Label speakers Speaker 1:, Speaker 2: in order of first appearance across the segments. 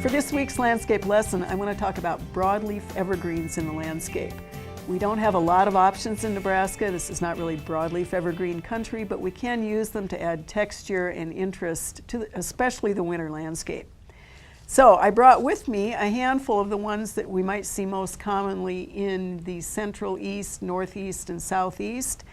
Speaker 1: For this week's landscape lesson, I want to talk about broadleaf evergreens in the landscape. We don't have a lot of options in Nebraska. This is not really broadleaf evergreen country, but we can use them to add texture and interest to especially the winter landscape. So I brought with me a handful of the ones that we might see most commonly in the central east, northeast, and southeast.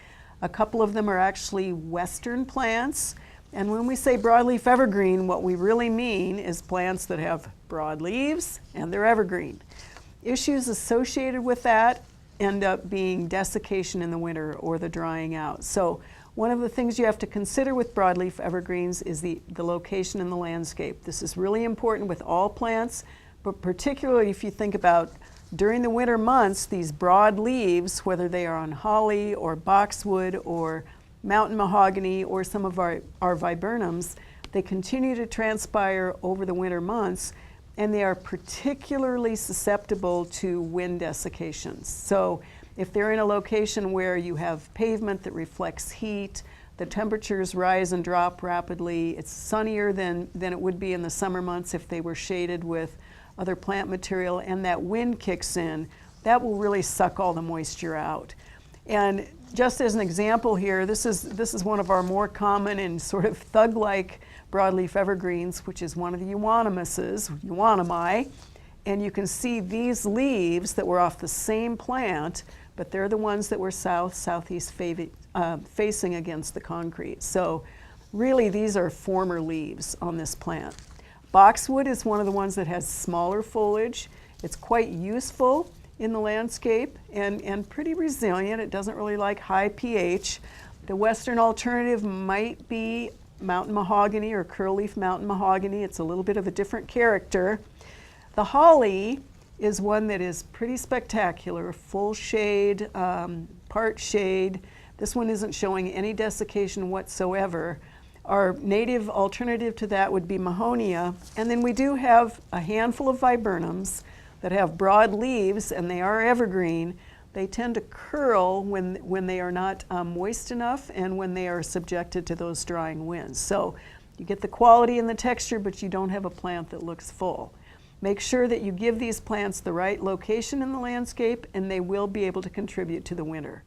Speaker 1: A couple of them are actually western plants. And when we say broadleaf evergreen, what we really mean is plants that have broad leaves and they're evergreen. Issues associated with that end up being desiccation in the winter or the drying out. So one of the things you have to consider with broadleaf evergreens is the location in the landscape. This is really important with all plants, but particularly if you think about during the winter months, these broad leaves, whether they are on holly or boxwood or mountain mahogany or some of our viburnums, they continue to transpire over the winter months, and they are particularly susceptible to wind desiccations. So if they're in a location where you have pavement that reflects heat, the temperatures rise and drop rapidly, it's sunnier than it would be in the summer months if they were shaded with other plant material, and that wind kicks in, that will really suck all the moisture out. And just as an example here, this is one of our more common and sort of thug-like broadleaf evergreens, which is one of the euonymi. And you can see these leaves that were off the same plant, but they're the ones that were southeast facing against the concrete. So really these are former leaves on this plant. Boxwood is one of the ones that has smaller foliage. It's quite useful in the landscape and pretty resilient. It doesn't really like high pH. The western alternative might be mountain mahogany or curl-leaf mountain mahogany. It's a little bit of a different character. The holly is one that is pretty spectacular, full shade, part shade. This one isn't showing any desiccation whatsoever. Our native alternative to that would be Mahonia. And then we do have a handful of viburnums that have broad leaves, and they are evergreen. They tend to curl when they are not moist enough and when they are subjected to those drying winds. So you get the quality and the texture, but you don't have a plant that looks full. Make sure that you give these plants the right location in the landscape, and they will be able to contribute to the winter.